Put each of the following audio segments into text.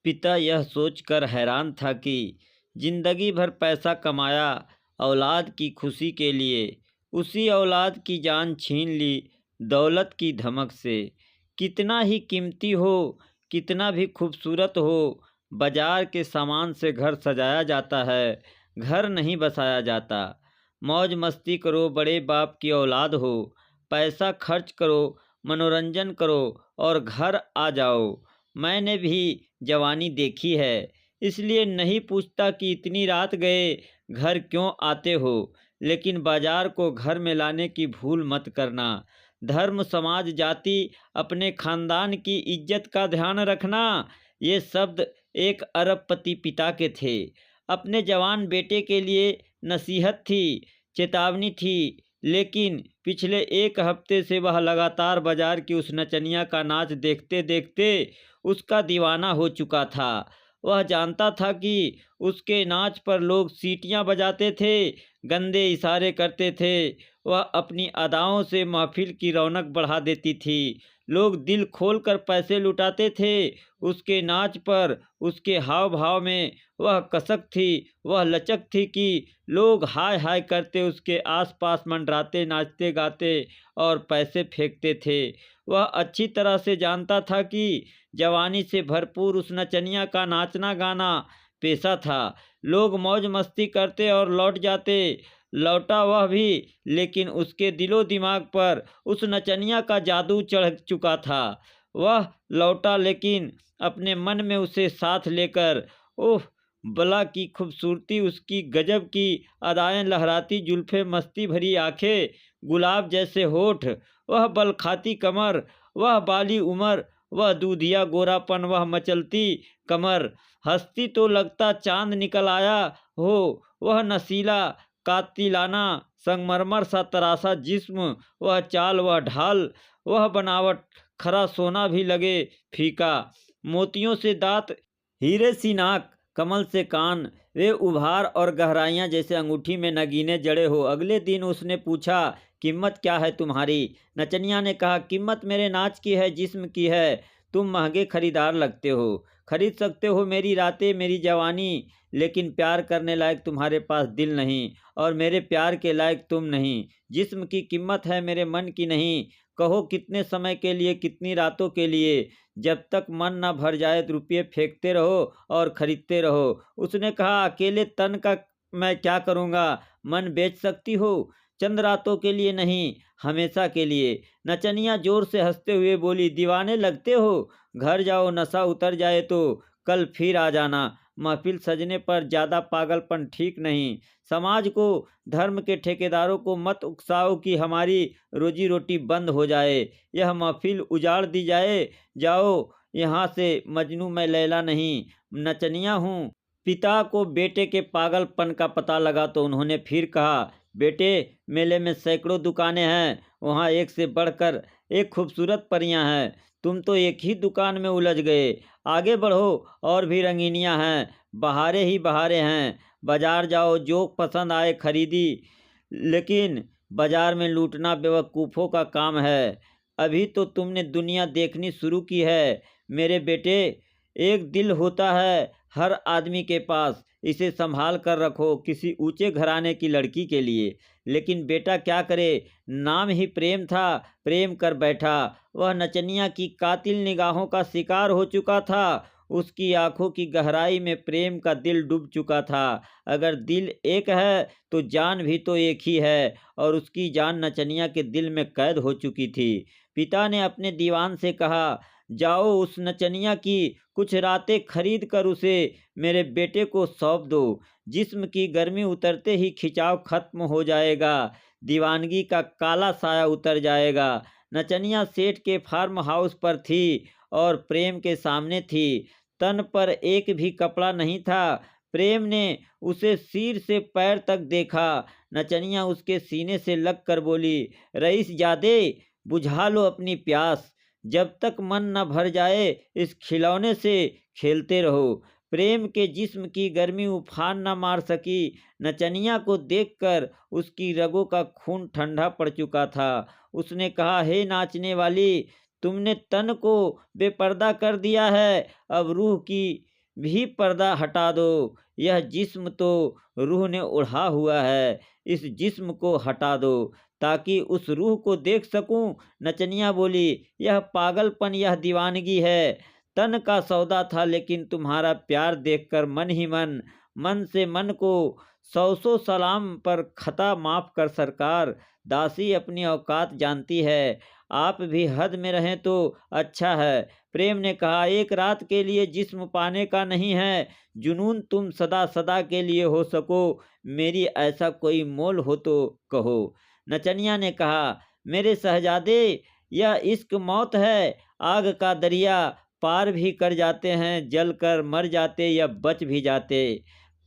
पिता यह सोचकर हैरान था कि जिंदगी भर पैसा कमाया औलाद की खुशी के लिए, उसी औलाद की जान छीन ली दौलत की धमक से। कितना ही कीमती हो, कितना भी खूबसूरत हो, बाजार के सामान से घर सजाया जाता है, घर नहीं बसाया जाता। मौज मस्ती करो, बड़े बाप की औलाद हो, पैसा खर्च करो, मनोरंजन करो और घर आ जाओ। मैंने भी जवानी देखी है, इसलिए नहीं पूछता कि इतनी रात गए घर क्यों आते हो, लेकिन बाजार को घर में लाने की भूल मत करना। धर्म, समाज, जाति, अपने खानदान की इज्जत का ध्यान रखना। ये शब्द एक अरबपति पिता के थे। अपने जवान बेटे के लिए नसीहत थी, चेतावनी थी, लेकिन पिछले एक हफ्ते से वह लगातार बाजार की उस नचनिया का नाच देखते देखते उसका दीवाना हो चुका था। वह जानता था कि उसके नाच पर लोग सीटियां बजाते थे, गंदे इशारे करते थे। वह अपनी अदाओं से महफिल की रौनक बढ़ा देती थी। लोग दिल खोलकर पैसे लुटाते थे। उसके नाच पर, उसके हाव भाव में वह कसक थी, वह लचक थी कि लोग हाय हाय करते उसके आसपास मंडराते, नाचते गाते और पैसे फेंकते थे। वह अच्छी तरह से जानता था कि जवानी से भरपूर उस नचनिया का नाचना गाना पेशा था। लोग मौज मस्ती करते और लौट जाते। लौटा वह भी, लेकिन उसके दिलो दिमाग पर उस नचनिया का जादू चढ़ चुका था। वह लौटा, लेकिन अपने मन में उसे साथ लेकर। ओह, बला की खूबसूरती, उसकी गजब की अदाएं, लहराती जुल्फे, मस्ती भरी आंखें, गुलाब जैसे होठ, वह बल खाती कमर, वह बाली उम्र, वह दूधिया गोरापन, वह मचलती कमर। हंसती तो लगता चांद निकल आया हो। वह नसीला, कातिलाना, संगमरमर सा तरासा जिस्म, वह चाल, वह ढाल, वह बनावट, खरा सोना भी लगे फीका। मोतियों से दांत, हीरे सी नाक, कमल से कान, वे उभार और गहराइयां जैसे अंगूठी में नगीने जड़े हो। अगले दिन उसने पूछा, कीमत क्या है तुम्हारी? नचनिया ने कहा, कीमत मेरे नाच की है, जिस्म की है। तुम महंगे खरीदार लगते हो, खरीद सकते हो मेरी रातें, मेरी जवानी, लेकिन प्यार करने लायक तुम्हारे पास दिल नहीं, और मेरे प्यार के लायक तुम नहीं। जिस्म की कीमत है, मेरे मन की नहीं। कहो कितने समय के लिए, कितनी रातों के लिए? जब तक मन न भर जाए रुपये फेंकते रहो और खरीदते रहो। उसने कहा, अकेले तन का मैं क्या करूँगा? मन बेच सकती हो? चंद रातों के लिए नहीं, हमेशा के लिए। नचनिया जोर से हंसते हुए बोली, दीवाने लगते हो? घर जाओ, नशा उतर जाए तो कल फिर आ जाना। महफिल सजने पर ज़्यादा पागलपन ठीक नहीं। समाज को, धर्म के ठेकेदारों को मत उकसाओ कि हमारी रोजी रोटी बंद हो जाए, यह महफिल उजाड़ दी जाए। जाओ यहाँ से, मजनू मैं लैला नहीं, नचनिया हूँ। पिता को बेटे के पागलपन का पता लगा तो उन्होंने फिर कहा, बेटे, मेले में सैकड़ों दुकानें हैं, वहाँ एक से बढ़कर एक खूबसूरत परियां हैं। तुम तो एक ही दुकान में उलझ गए। आगे बढ़ो, और भी रंगीनियां हैं, बहारे ही बहारे हैं। बाजार जाओ, जो पसंद आए खरीदी, लेकिन बाजार में लूटना बेवकूफ़ों का काम है। अभी तो तुमने दुनिया देखनी शुरू की है मेरे बेटे। एक दिल होता है हर आदमी के पास, इसे संभाल कर रखो, किसी ऊंचे घराने की लड़की के लिए। लेकिन बेटा क्या करे, नाम ही प्रेम था, प्रेम कर बैठा। वह नचनिया की कातिल निगाहों का शिकार हो चुका था। उसकी आंखों की गहराई में प्रेम का दिल डूब चुका था। अगर दिल एक है तो जान भी तो एक ही है, और उसकी जान नचनिया के दिल में कैद हो चुकी थी। पिता ने अपने दीवान से कहा, जाओ उस नचनिया की कुछ रातें खरीद कर उसे मेरे बेटे को सौंप दो। जिस्म की गर्मी उतरते ही खिंचाव खत्म हो जाएगा, दीवानगी का काला साया उतर जाएगा। नचनिया सेठ के फार्म हाउस पर थी और प्रेम के सामने थी। तन पर एक भी कपड़ा नहीं था। प्रेम ने उसे सिर से पैर तक देखा। नचनिया उसके सीने से लग कर बोली, रईस जादे, बुझा लो अपनी प्यास। जब तक मन न भर जाए इस खिलौने से खेलते रहो। प्रेम के जिस्म की गर्मी उफान न मार सकी। नचनिया को देखकर उसकी रगों का खून ठंडा पड़ चुका था। उसने कहा, हे नाचने वाली, तुमने तन को बेपर्दा कर दिया है, अब रूह की भी पर्दा हटा दो। यह जिस्म तो रूह ने ओढ़ा हुआ है, इस जिस्म को हटा दो ताकि उस रूह को देख सकूं। नचनिया बोली, यह पागलपन, यह दीवानगी है। तन का सौदा था, लेकिन तुम्हारा प्यार देखकर मन ही मन, मन से मन को सौ सौ सलाम पर खता माफ कर सरकार। दासी अपनी औकात जानती है, आप भी हद में रहें तो अच्छा है। प्रेम ने कहा, एक रात के लिए जिस्म पाने का नहीं है जुनून, तुम सदा सदा के लिए हो सको मेरी, ऐसा कोई मोल हो तो कहो। नचनिया ने कहा, मेरे शहजादे, यह इश्क मौत है, आग का दरिया, पार भी कर जाते हैं, जल कर मर जाते या बच भी जाते,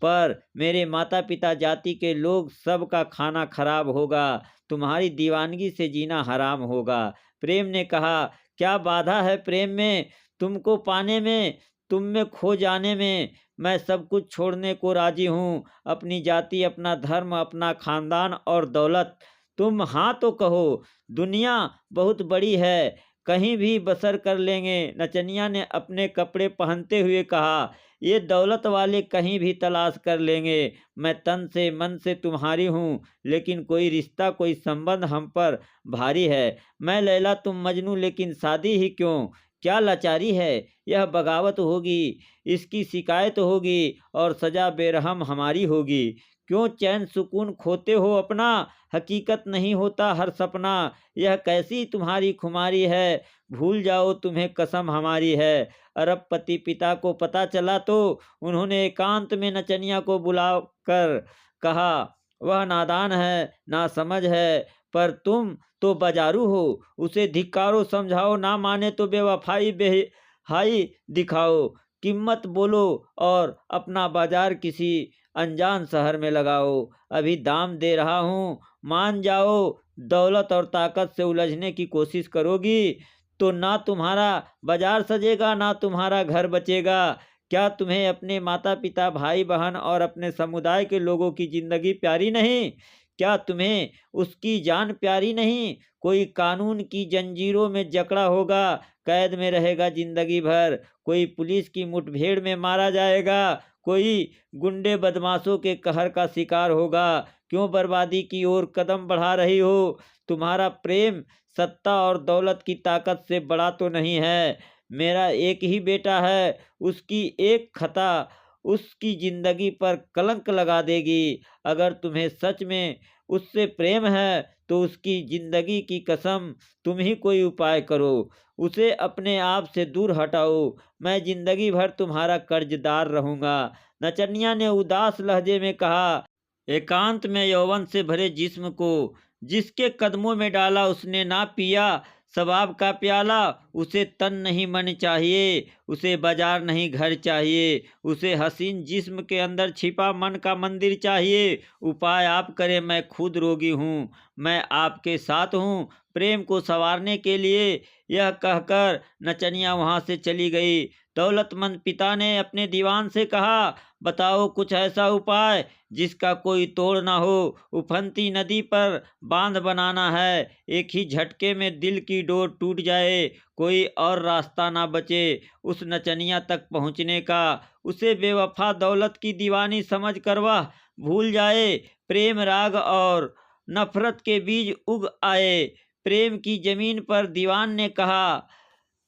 पर मेरे माता पिता जाति के लोग सबका खाना खराब होगा, तुम्हारी दीवानगी से जीना हराम होगा। प्रेम ने कहा, क्या बाधा है प्रेम में, तुमको पाने में, तुम में खो जाने में। मैं सब कुछ छोड़ने को राजी हूँ, अपनी जाति, अपना धर्म, अपना खानदान और दौलत। तुम हाँ तो कहो, दुनिया बहुत बड़ी है, कहीं भी बसर कर लेंगे। नचनिया ने अपने कपड़े पहनते हुए कहा, ये दौलत वाले कहीं भी तलाश कर लेंगे, मैं तन से मन से तुम्हारी हूँ, लेकिन कोई रिश्ता, कोई संबंध हम पर भारी है। मैं लैला, तुम मजनू, लेकिन शादी ही क्यों, क्या लाचारी है। यह बगावत होगी, इसकी शिकायत होगी और सजा बेरहम हमारी होगी। क्यों चैन सुकून खोते हो अपना, हकीकत नहीं होता हर सपना। यह कैसी तुम्हारी खुमारी है, भूल जाओ तुम्हें कसम हमारी है। अरबपति पिता को पता चला तो उन्होंने एकांत में नचनिया को बुलाकर कहा, वह नादान है, नासमझ है, पर तुम तो बाजारू हो, उसे धिक्कारो, समझाओ, ना माने तो बेवफाई बेहाई दिखाओ, कीमत बोलो और अपना बाजार किसी अनजान शहर में लगाओ। अभी दाम दे रहा हूँ, मान जाओ। दौलत और ताकत से उलझने की कोशिश करोगी तो ना तुम्हारा बाजार सजेगा, ना तुम्हारा घर बचेगा। क्या तुम्हें अपने माता पिता, भाई बहन और अपने समुदाय के लोगों की जिंदगी प्यारी नहीं? क्या तुम्हें उसकी जान प्यारी नहीं? कोई कानून की जंजीरों में जकड़ा होगा, कैद में रहेगा जिंदगी भर, कोई पुलिस की मुठभेड़ में मारा जाएगा, कोई गुंडे बदमाशों के कहर का शिकार होगा। क्यों बर्बादी की ओर कदम बढ़ा रही हो? तुम्हारा प्रेम सत्ता और दौलत की ताकत से बड़ा तो नहीं है। मेरा एक ही बेटा है, उसकी एक खता उसकी जिंदगी पर कलंक लगा देगी। अगर तुम्हें सच में उससे प्रेम है तो उसकी जिंदगी की कसम तुम ही कोई उपाय करो, उसे अपने आप से दूर हटाओ। मैं जिंदगी भर तुम्हारा कर्जदार रहूंगा। नचनिया ने उदास लहजे में कहा, एकांत में यौवन से भरे जिस्म को जिसके कदमों में डाला, उसने ना पिया शबाब का प्याला। उसे तन नहीं मन चाहिए, उसे बाजार नहीं घर चाहिए, उसे हसीन जिस्म के अंदर छिपा मन का मंदिर चाहिए। उपाय आप करें, मैं खुद रोगी हूँ, मैं आपके साथ हूँ प्रेम को संवारने के लिए। यह कहकर नचनिया वहां से चली गई। दौलतमंद पिता ने अपने दीवान से कहा, बताओ कुछ ऐसा उपाय जिसका कोई तोड़ ना हो। उफनती नदी पर बांध बनाना है, एक ही झटके में दिल की डोर टूट जाए, कोई और रास्ता ना बचे उस नचनिया तक पहुंचने का। उसे बेवफा दौलत की दीवानी समझ कर वह भूल जाए। प्रेम राग और नफरत के बीज उग आए। प्रेम की जमीन पर दीवान ने कहा,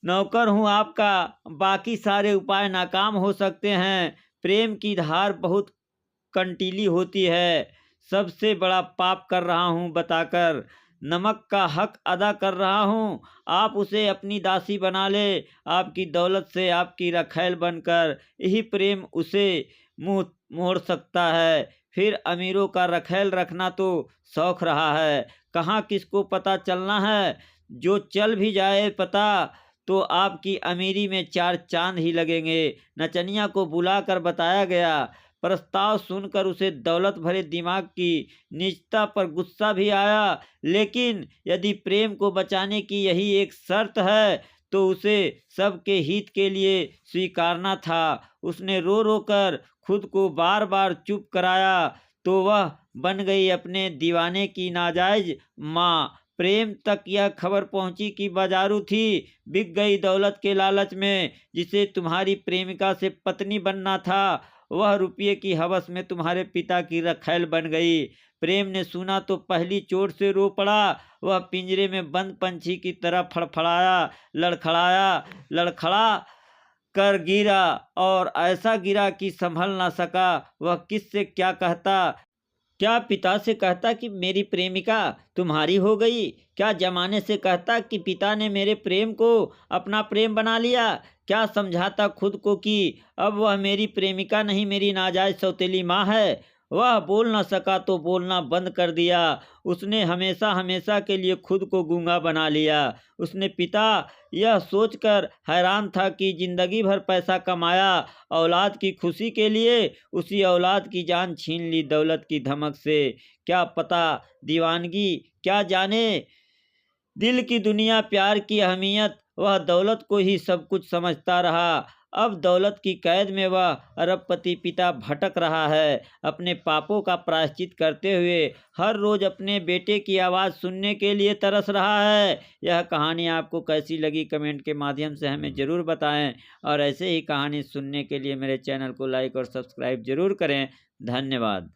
नौकर हूँ आपका, बाकी सारे उपाय नाकाम हो सकते हैं। प्रेम की धार बहुत कंटीली होती है। सबसे बड़ा पाप कर रहा हूँ बताकर, नमक का हक अदा कर रहा हूँ। आप उसे अपनी दासी बना ले, आपकी दौलत से आपकी रखैल बनकर। यही प्रेम उसे मुंह मोड़ सकता है। फिर अमीरों का रखैल रखना तो शौक रहा है, कहाँ किसको पता चलना है। जो चल भी जाए पता तो आपकी अमीरी में चार चांद ही लगेंगे। नचनिया को बुलाकर बताया गया। प्रस्ताव सुनकर उसे दौलत भरे दिमाग की नीचता पर गुस्सा भी आया, लेकिन यदि प्रेम को बचाने की यही एक शर्त है तो उसे सबके हित के लिए स्वीकारना था। उसने रो रो कर खुद को बार बार चुप कराया तो वह बन गई अपने दीवाने की नाजायज माँ। प्रेम तक यह खबर पहुंची कि बाजारू थी बिक गई दौलत के लालच में। जिसे तुम्हारी प्रेमिका से पत्नी बनना था, वह रुपये की हवस में तुम्हारे पिता की रखैल बन गई। प्रेम ने सुना तो पहली चोट से रो पड़ा। वह पिंजरे में बंद पंछी की तरह फड़फड़ाया, लड़खड़ाया, लड़खड़ा कर गिरा और ऐसा गिरा कि संभल ना सका। वह किससे क्या कहता, क्या पिता से कहता कि मेरी प्रेमिका तुम्हारी हो गई? क्या जमाने से कहता कि पिता ने मेरे प्रेम को अपना प्रेम बना लिया? क्या समझाता खुद को कि अब वह मेरी प्रेमिका नहीं, मेरी नाजायज सौतेली माँ है? वह बोल न सका तो बोलना बंद कर दिया। उसने हमेशा हमेशा के लिए खुद को गूंगा बना लिया। उसने पिता यह सोचकर हैरान था कि जिंदगी भर पैसा कमाया औलाद की खुशी के लिए, उसी औलाद की जान छीन ली दौलत की धमक से। क्या पता दीवानगी, क्या जाने दिल की दुनिया, प्यार की अहमियत। वह दौलत को ही सब कुछ समझता रहा। अब दौलत की कैद में वह अरबपति पिता भटक रहा है, अपने पापों का प्रायश्चित करते हुए हर रोज अपने बेटे की आवाज़ सुनने के लिए तरस रहा है। यह कहानी आपको कैसी लगी कमेंट के माध्यम से हमें ज़रूर बताएं और ऐसे ही कहानी सुनने के लिए मेरे चैनल को लाइक और सब्सक्राइब ज़रूर करें। धन्यवाद।